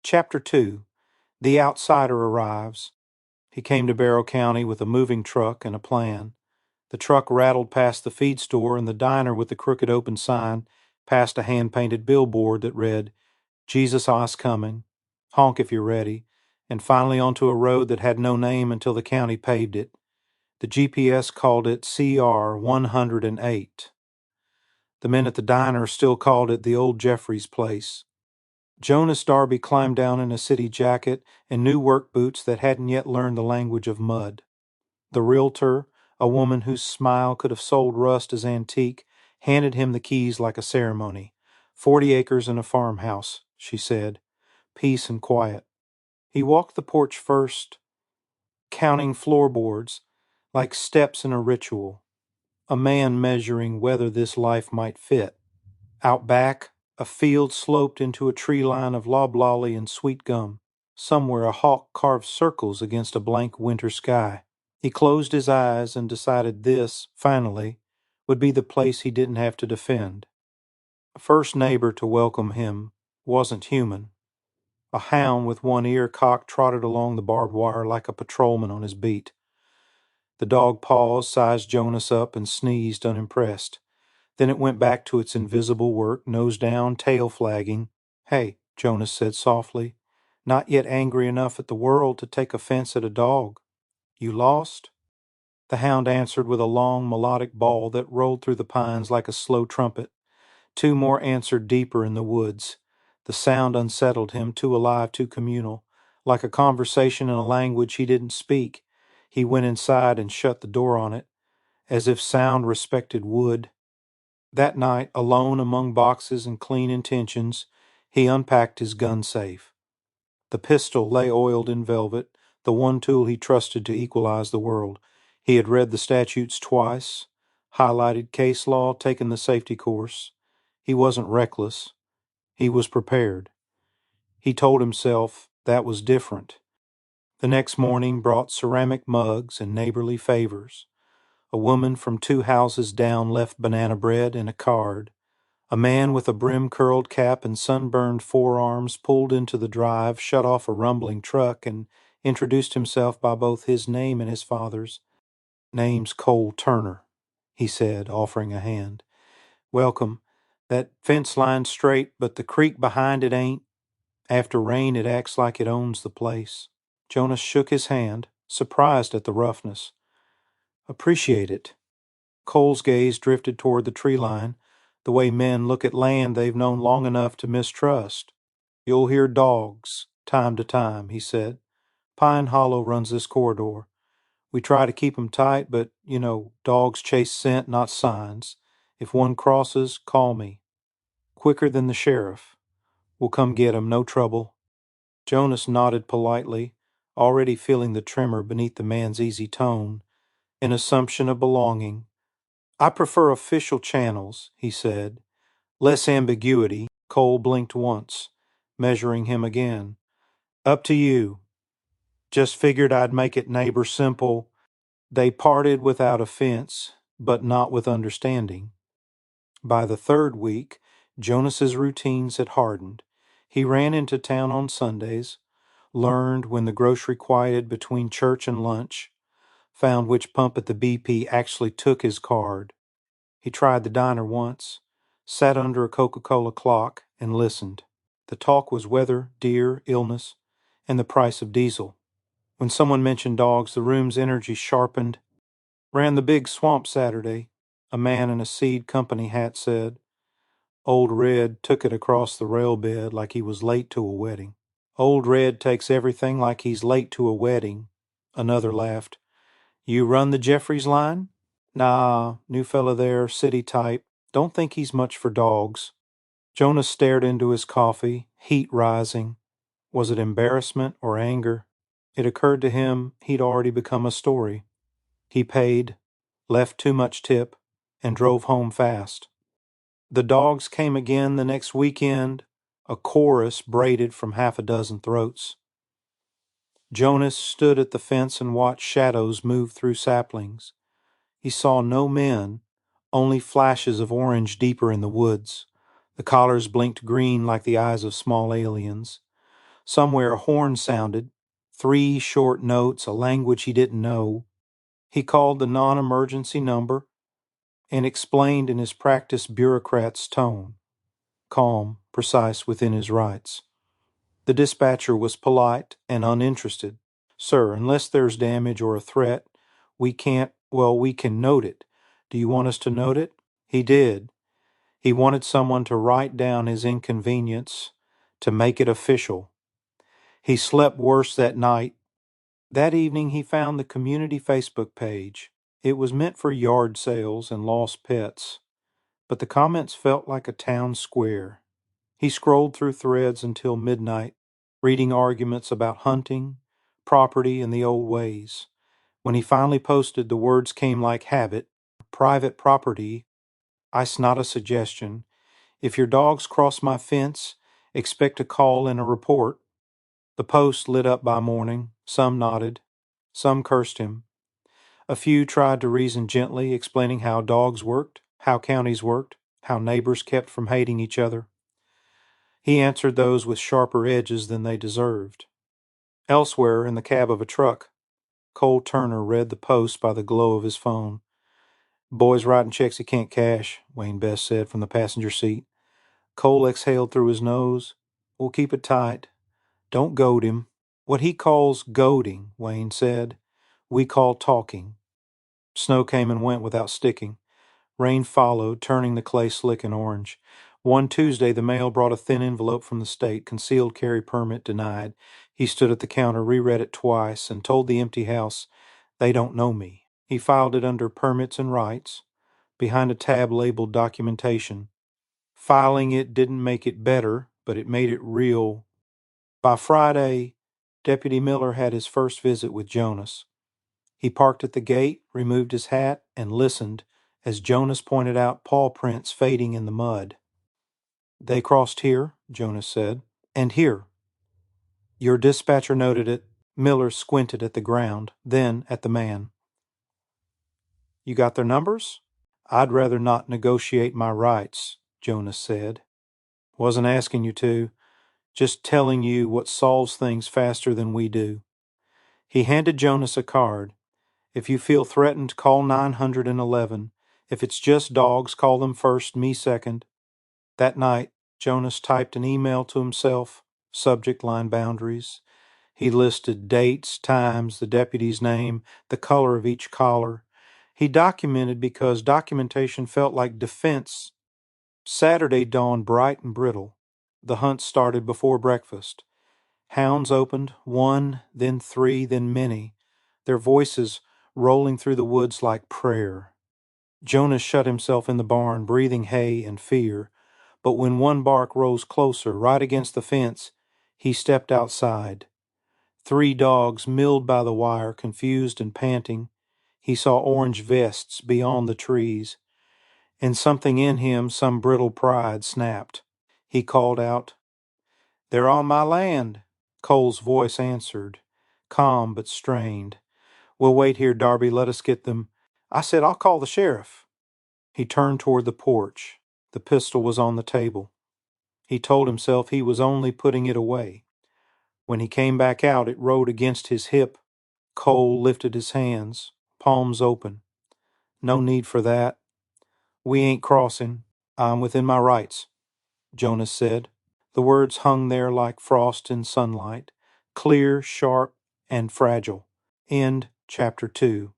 Chapter 2. The Outsider Arrives. He came to Barrow County with a moving truck and a plan. The truck rattled past the feed store, and the diner with the crooked open sign past a hand-painted billboard that read, "Jesus I's coming. Honk if you're ready," and finally onto a road that had no name until the county paved it. The GPS called it CR 108. The men at the diner still called it the old Jeffries place. Jonas Darby climbed down in a city jacket and new work boots that hadn't yet learned the language of mud. The realtor, a woman whose smile could have sold rust as antique, handed him the keys like a ceremony. 40 acres and a farmhouse, she said. Peace and quiet. He walked the porch first, counting floorboards, like steps in a ritual. A man measuring whether this life might fit. Out back, a field sloped into a tree line of loblolly and sweet gum. Somewhere a hawk carved circles against a blank winter sky. He closed his eyes and decided this, finally, would be the place he didn't have to defend. The first neighbor to welcome him wasn't human. A hound with one ear cocked trotted along the barbed wire like a patrolman on his beat. The dog paused, sized Jonas up, and sneezed unimpressed. Then it went back to its invisible work, nose down, tail flagging. "Hey," Jonas said softly, not yet angry enough at the world to take offense at a dog. "You lost?" The hound answered with a long, melodic bawl that rolled through the pines like a slow trumpet. Two more answered deeper in the woods. The sound unsettled him, too alive, too communal, like a conversation in a language he didn't speak. He went inside and shut the door on it, as if sound respected wood. That night, alone among boxes and clean intentions, he unpacked his gun safe. The pistol lay oiled in velvet, the one tool he trusted to equalize the world. He had read the statutes twice, highlighted case law, taken the safety course. He wasn't reckless. He was prepared. He told himself that was different. The next morning brought ceramic mugs and neighborly favors. A woman from 2 houses down left banana bread and a card. A man with a brim-curled cap and sunburned forearms pulled into the drive, shut off a rumbling truck, and introduced himself by both his name and his father's. "Name's Cole Turner," he said, offering a hand. "Welcome. That fence line's straight, but the creek behind it ain't. After rain, it acts like it owns the place." Jonas shook his hand, surprised at the roughness. "Appreciate it." Cole's gaze drifted toward the tree line, the way men look at land they've known long enough to mistrust. "You'll hear dogs, time to time," he said. "Pine Hollow runs this corridor. We try to keep 'em tight, but, dogs chase scent, not signs. If one crosses, call me. Quicker than the sheriff. We'll come get 'em, no trouble." Jonas nodded politely, already feeling the tremor beneath the man's easy tone, an assumption of belonging. "I prefer official channels," he said. "Less ambiguity." Cole blinked once, measuring him again. "Up to you. Just figured I'd make it neighbor simple." They parted without offense, but not with understanding. By the third week, Jonas's routines had hardened. He ran into town on Sundays, learned when the grocery quieted between church and lunch, found which pump at the BP actually took his card. He tried the diner once, sat under a Coca-Cola clock, and listened. The talk was weather, deer, illness, and the price of diesel. When someone mentioned dogs, the room's energy sharpened. "Ran the big swamp Saturday," a man in a seed company hat said. Old Red took it across the rail bed like he was late to a wedding. "Old Red takes everything like he's late to a wedding," another laughed. "You run the Jeffries line?" "Nah, new fella there, city type. Don't think he's much for dogs." Jonas stared into his coffee, heat rising. Was it embarrassment or anger? It occurred to him he'd already become a story. He paid, left too much tip, and drove home fast. The dogs came again the next weekend, a chorus braided from half a dozen throats. Jonas stood at the fence and watched shadows move through saplings. He saw no men, only flashes of orange deeper in the woods. The collars blinked green like the eyes of small aliens. Somewhere a horn sounded, 3 short notes, a language he didn't know. He called the non-emergency number and explained in his practiced bureaucrat's tone, calm, precise within his rights. The dispatcher was polite and uninterested. Sir, unless there's damage or a threat, we can note it. Do you want us to note it? He did. He wanted someone to write down his inconvenience, to make it official. He slept worse that night. That evening he found the community Facebook page. It was meant for yard sales and lost pets, but the comments felt like a town square. He scrolled through threads until midnight, reading arguments about hunting, property, and the old ways. When he finally posted, the words came like habit. Private property. I's not a suggestion. If your dogs cross my fence, expect a call and a report. The post lit up by morning. Some nodded. Some cursed him. A few tried to reason gently, explaining how dogs worked, how counties worked, how neighbors kept from hating each other. He answered those with sharper edges than they deserved. Elsewhere, in the cab of a truck, Cole Turner read the post by the glow of his phone. Boy's writing checks he can't cash, Wayne Best said from the passenger seat. Cole exhaled through his nose. We'll keep it tight. Don't goad him. What he calls goading, Wayne said, we call talking. Snow came and went without sticking. Rain followed, turning the clay slick and orange. One Tuesday, the mail brought a thin envelope from the state, concealed carry permit denied. He stood at the counter, reread it twice, and told the empty house, they don't know me. He filed it under permits and rights, behind a tab labeled documentation. Filing it didn't make it better, but it made it real. By Friday, Deputy Miller had his first visit with Jonas. He parked at the gate, removed his hat, and listened as Jonas pointed out paw prints fading in the mud. They crossed here, Jonas said, and here. Your dispatcher noted it. Miller squinted at the ground, then at the man. You got their numbers? I'd rather not negotiate my rights, Jonas said. Wasn't asking you to, just telling you what solves things faster than we do. He handed Jonas a card. If you feel threatened, call 911. If it's just dogs, call them first, me second. That night, Jonas typed an email to himself, subject line boundaries. He listed dates, times, the deputy's name, the color of each collar. He documented because documentation felt like defense. Saturday dawned bright and brittle. The hunt started before breakfast. Hounds opened, 1, then 3, then many, their voices rolling through the woods like prayer. Jonas shut himself in the barn, breathing hay and fear. But when one bark rose closer, right against the fence, he stepped outside. 3 dogs milled by the wire, confused and panting. He saw orange vests beyond the trees, and something in him, some brittle pride, snapped. He called out, "They're on my land." Cole's voice answered, calm but strained. "We'll wait here, Darby. Let us get them." I said, "I'll call the sheriff." He turned toward the porch. The pistol was on the table. He told himself he was only putting it away. When he came back out, it rode against his hip. Cole lifted his hands, palms open. "No need for that. We ain't crossing. I'm within my rights," Jonas said. The words hung there like frost in sunlight, clear, sharp, and fragile. End chapter 2.